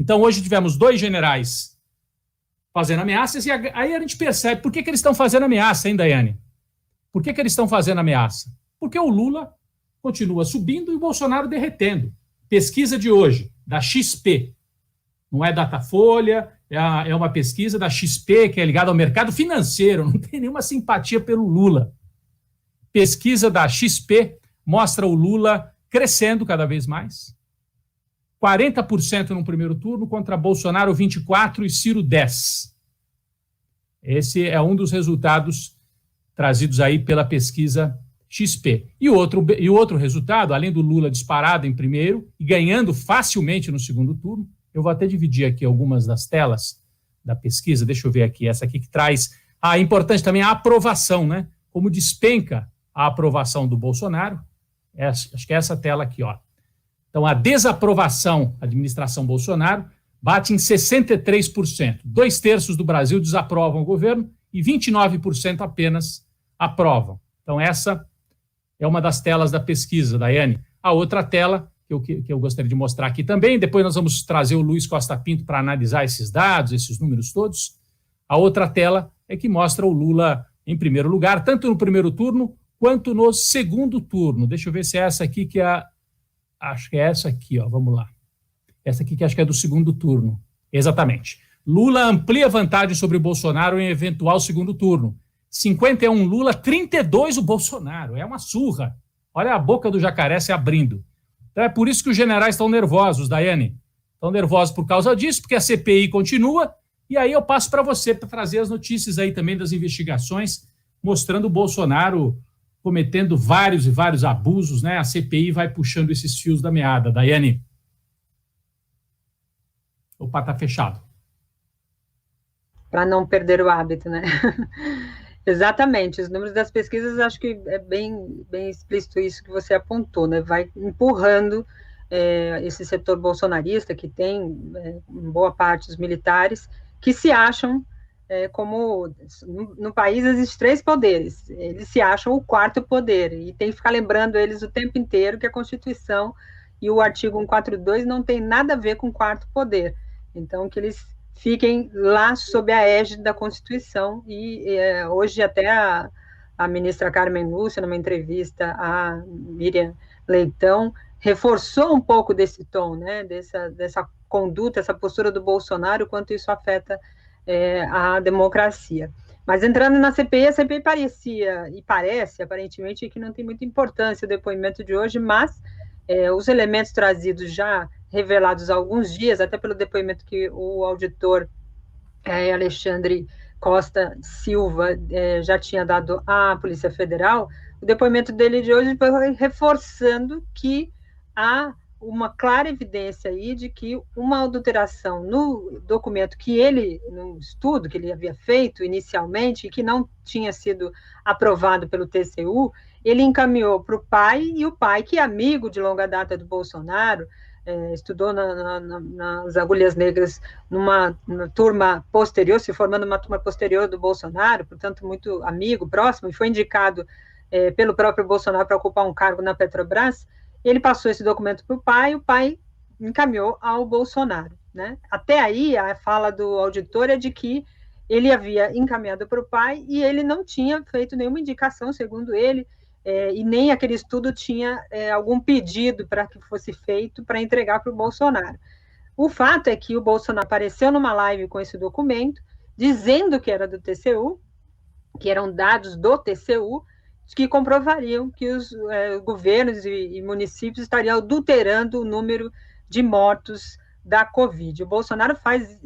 Então, hoje tivemos 2 generais fazendo ameaças, e aí a gente percebe por que eles estão fazendo ameaça, hein, Daiane? Por que eles estão fazendo ameaça? Porque o Lula continua subindo e o Bolsonaro derretendo. Pesquisa de hoje, da XP, não é Datafolha, é uma pesquisa da XP, que é ligada ao mercado financeiro, não tem nenhuma simpatia pelo Lula. Pesquisa da XP mostra o Lula crescendo cada vez mais. 40% no primeiro turno contra Bolsonaro 24% e Ciro 10%. Esse é um dos resultados trazidos aí pela pesquisa XP. E o outro resultado, além do Lula disparado em primeiro e ganhando facilmente no segundo turno, eu vou até dividir aqui algumas das telas da pesquisa, deixa eu ver aqui, essa aqui que traz, importante também a aprovação, né? Como despenca a aprovação do Bolsonaro, acho que é essa tela aqui, ó. Então, a desaprovação da administração Bolsonaro bate em 63%. 2/3 do Brasil desaprovam o governo e 29% apenas aprovam. Então, essa é uma das telas da pesquisa, Daiane. A outra tela, que eu gostaria de mostrar aqui também, depois nós vamos trazer o Luiz Costa Pinto para analisar esses dados, esses números todos. A outra tela é que mostra o Lula em primeiro lugar, tanto no primeiro turno quanto no segundo turno. Deixa eu ver se é essa aqui que é acho que é essa aqui, ó, vamos lá. Essa aqui que acho que é do segundo turno. Exatamente. Lula amplia vantagem sobre o Bolsonaro em eventual segundo turno. 51 Lula, 32 o Bolsonaro. É uma surra. Olha a boca do jacaré se abrindo. Então é por isso que os generais estão nervosos, Daiane. Estão nervosos por causa disso, porque a CPI continua. E aí eu passo para você para trazer as notícias aí também das investigações, mostrando o Bolsonaro cometendo vários e vários abusos, né? A CPI vai puxando esses fios da meada. Daiane. Opa, tá fechado. Para não perder o hábito, né? Exatamente, os números das pesquisas, acho que é bem explícito isso que você apontou, né? Vai empurrando esse setor bolsonarista, que tem, em boa parte, os militares, que se acham como no país existem 3 poderes, eles se acham o 4º poder, e tem que ficar lembrando eles o tempo inteiro que a Constituição e o artigo 142 não tem nada a ver com o 4º poder, então que eles fiquem lá sob a égide da Constituição, e hoje até a ministra Carmen Lúcia, numa entrevista à Miriam Leitão, reforçou um pouco desse tom, né, dessa conduta, essa postura do Bolsonaro, quanto isso afeta a democracia. Mas entrando na CPI, a CPI parecia, e parece, aparentemente, que não tem muita importância o depoimento de hoje, mas os elementos trazidos já revelados há alguns dias, até pelo depoimento que o auditor Alexandre Costa Silva já tinha dado à Polícia Federal, o depoimento dele de hoje foi reforçando que há uma clara evidência aí de que uma adulteração no documento no estudo que ele havia feito inicialmente, e que não tinha sido aprovado pelo TCU, ele encaminhou para o pai, e o pai, que é amigo de longa data do Bolsonaro, estudou nas Agulhas Negras numa turma posterior, se formando numa turma posterior do Bolsonaro, portanto, muito amigo, próximo, e foi indicado pelo próprio Bolsonaro para ocupar um cargo na Petrobras. Ele passou esse documento para o pai encaminhou ao Bolsonaro, né? Até aí, a fala do auditor é de que ele havia encaminhado para o pai e ele não tinha feito nenhuma indicação, segundo ele, e nem aquele estudo tinha algum pedido para que fosse feito para entregar para o Bolsonaro. O fato é que o Bolsonaro apareceu numa live com esse documento, dizendo que era do TCU, que eram dados do TCU, que comprovariam que os governos e municípios estariam adulterando o número de mortos da Covid. O Bolsonaro faz,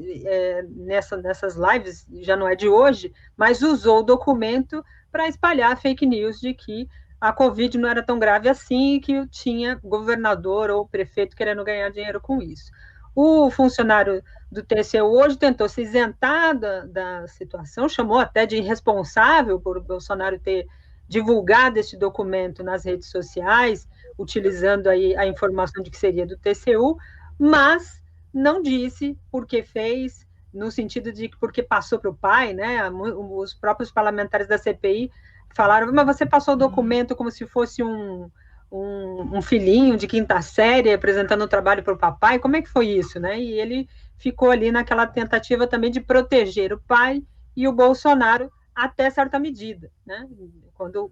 nessas lives, já não é de hoje, mas usou o documento para espalhar fake news de que a Covid não era tão grave assim e que tinha governador ou prefeito querendo ganhar dinheiro com isso. O funcionário do TCU hoje tentou se isentar da situação, chamou até de irresponsável por o Bolsonaro ter divulgado esse documento nas redes sociais, utilizando aí a informação de que seria do TCU, mas não disse por que fez, no sentido de que porque passou para o pai, né? Os próprios parlamentares da CPI falaram, mas você passou o documento como se fosse um filhinho de quinta série apresentando o trabalho para o papai, como é que foi isso, né? E ele ficou ali naquela tentativa também de proteger o pai e o Bolsonaro até certa medida, né? Quando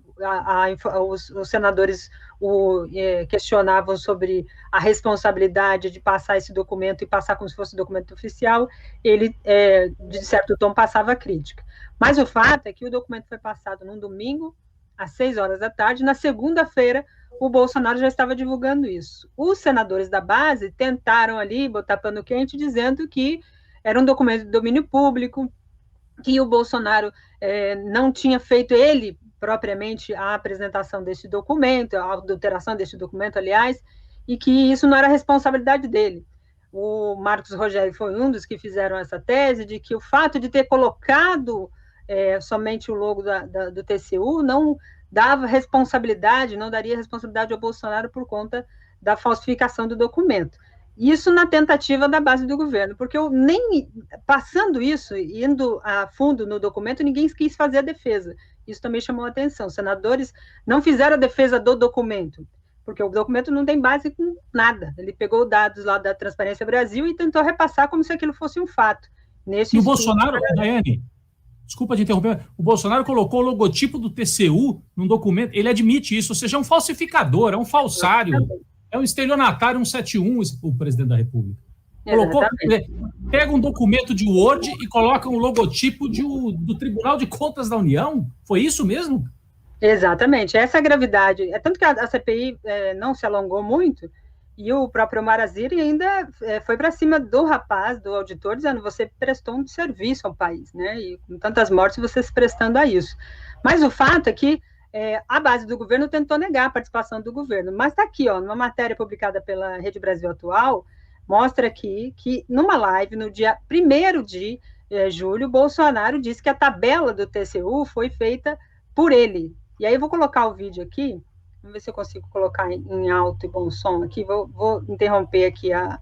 os senadores questionavam sobre a responsabilidade de passar esse documento e passar como se fosse documento oficial, ele, de certo tom, passava crítica. Mas o fato é que o documento foi passado num domingo, às 6 horas da tarde, na segunda-feira, o Bolsonaro já estava divulgando isso. Os senadores da base tentaram ali botar pano quente, dizendo que era um documento de domínio público, que o Bolsonaro não tinha feito ele propriamente a apresentação desse documento, a adulteração desse documento, aliás, e que isso não era responsabilidade dele. O Marcos Rogério foi um dos que fizeram essa tese de que o fato de ter colocado somente o logo do TCU não dava responsabilidade, não daria responsabilidade ao Bolsonaro por conta da falsificação do documento. Isso na tentativa da base do governo, porque eu nem passando isso, indo a fundo no documento, ninguém quis fazer a defesa. Isso também chamou a atenção. Os senadores não fizeram a defesa do documento, porque o documento não tem base com nada. Ele pegou dados lá da Transparência Brasil e tentou repassar como se aquilo fosse um fato. E o Bolsonaro, Daiane, desculpa te interromper, o Bolsonaro colocou o logotipo do TCU num documento, ele admite isso, ou seja, é um falsificador, é um falsário. É um estelionatário 171, o presidente da República. Colocou, pega um documento de Word e coloca um logotipo do Tribunal de Contas da União? Foi isso mesmo? Exatamente. Essa é a gravidade. É tanto que a CPI não se alongou muito, e o próprio Omar Aziz ainda foi para cima do rapaz, do auditor, dizendo: você prestou um serviço ao país, né? E com tantas mortes, você se prestando a isso. Mas o fato é que a base do governo tentou negar a participação do governo, mas está aqui, numa matéria publicada pela Rede Brasil Atual, mostra aqui que numa live no dia 1º de julho, Bolsonaro disse que a tabela do TCU foi feita por ele. E aí eu vou colocar o vídeo aqui, vamos ver se eu consigo colocar em alto e bom som aqui, vou interromper aqui a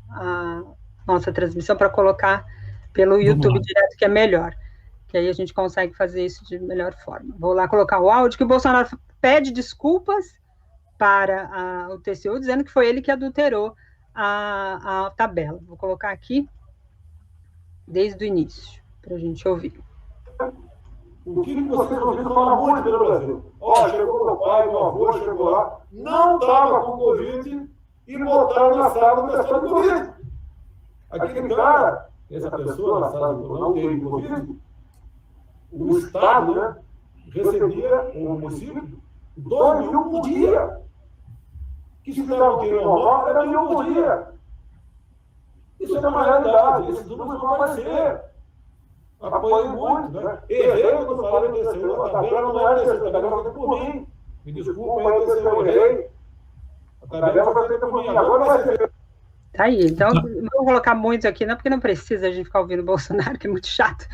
nossa transmissão para colocar pelo YouTube direto, que é melhor. Que aí a gente consegue fazer isso de melhor forma. Vou lá colocar o áudio, que o Bolsonaro pede desculpas para o TCU, dizendo que foi ele que adulterou a tabela. Vou colocar aqui desde o início, para a gente ouvir. O que vocês ouviram falar muito pelo Brasil? Chegou meu pai, meu avô, chegou lá, não estava com Covid e botaram na sala do pessoal do Covid. Aquele cara, essa pessoa na sala do não teve Covid, o Estado, né, recebia, o município, 2 mil por dia. Que se fizeram que normal, era 1.000 por dia. Isso é uma realidade, esses números vão aparecer. Apoio muito, né? Errei quando falei do TCU, a tabela não era TCU, a tabela foi por mim. Me desculpa, aí TCU, errei. A tabela foi feita por mim, agora vai ser. Tá aí, então não vou colocar muitos aqui, não, porque não precisa a gente ficar ouvindo o Bolsonaro, que é muito chato.